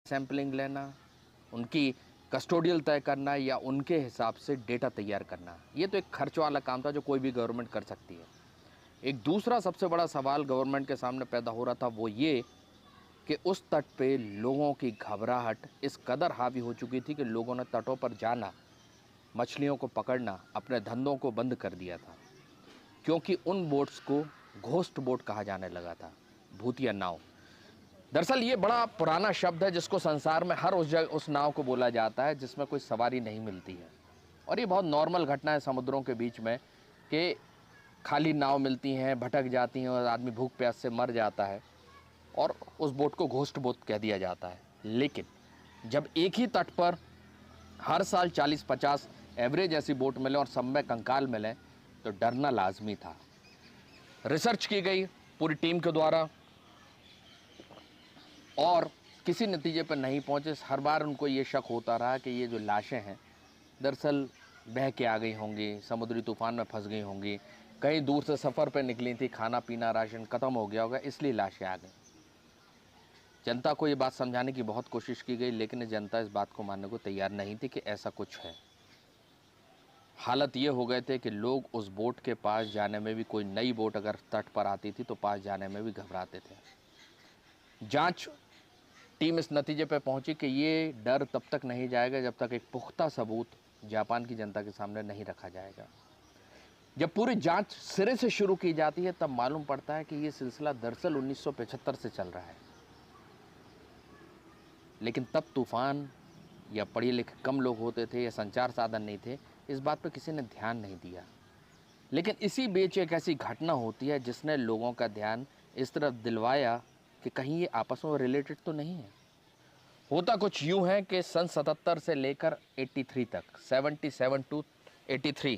Sampling लेना, उनकी custodial तय करना या उनके हिसाब से डेटा तैयार करना, ये तो एक खर्च वाला काम था जो कोई भी गवर्नमेंट कर सकती है। एक दूसरा सबसे बड़ा सवाल गवर्नमेंट के सामने पैदा हो रहा था, वो ये कि उस तट पे लोगों की घबराहट इस कदर हावी हो चुकी थी कि लोगों ने तटों पर जाना, मछलियों को पकड़ना, अपने धंधों को बंद कर दिया था, क्योंकि उन बोट्स को घोस्ट बोट कहा जाने लगा था, भूतिया नाव। दरअसल ये बड़ा पुराना शब्द है जिसको संसार में हर उस नाव को बोला जाता है जिसमें कोई सवारी नहीं मिलती है। और ये बहुत नॉर्मल घटना है समुद्रों के बीच में कि खाली नाव मिलती हैं, भटक जाती हैं और आदमी भूख प्यास से मर जाता है और उस बोट को घोस्ट बोट कह दिया जाता है। लेकिन जब एक ही तट पर हर साल 40-50 एवरेज ऐसी बोट मिले और सब में कंकाल मिले तो डरना लाजमी था। रिसर्च की गई पूरी टीम के द्वारा और किसी नतीजे पर नहीं पहुंचे। हर बार उनको ये शक होता रहा कि ये जो लाशें हैं दरअसल बह के आ गई होंगी, समुद्री तूफान में फंस गई होंगी, कहीं दूर से सफ़र पर निकली थी, खाना पीना राशन ख़त्म हो गया होगा, इसलिए लाशें आ गई। जनता को ये बात समझाने की बहुत कोशिश की गई, लेकिन जनता इस बात को मानने को तैयार नहीं थी कि ऐसा कुछ है। हालत ये हो गए थे कि लोग उस बोट के पास जाने में भी, कोई नई बोट अगर तट पर आती थी तो पास जाने में भी घबराते थे। जांच टीम इस नतीजे पर पहुंची कि ये डर तब तक नहीं जाएगा जब तक एक पुख्ता सबूत जापान की जनता के सामने नहीं रखा जाएगा। जब पूरी जांच सिरे से शुरू की जाती है तब मालूम पड़ता है कि ये सिलसिला दरअसल 1975 से चल रहा है। लेकिन तब तूफान या पढ़े लिखे कम लोग होते थे या संचार साधन नहीं थे, इस बात पर किसी ने ध्यान नहीं दिया। लेकिन इसी बीच एक ऐसी घटना होती है जिसने लोगों का ध्यान इस तरफ दिलवाया कि कहीं ये आपस में रिलेटेड तो नहीं है। होता कुछ यूं है कि सन 77 से लेकर 83 तक, 77 टू 83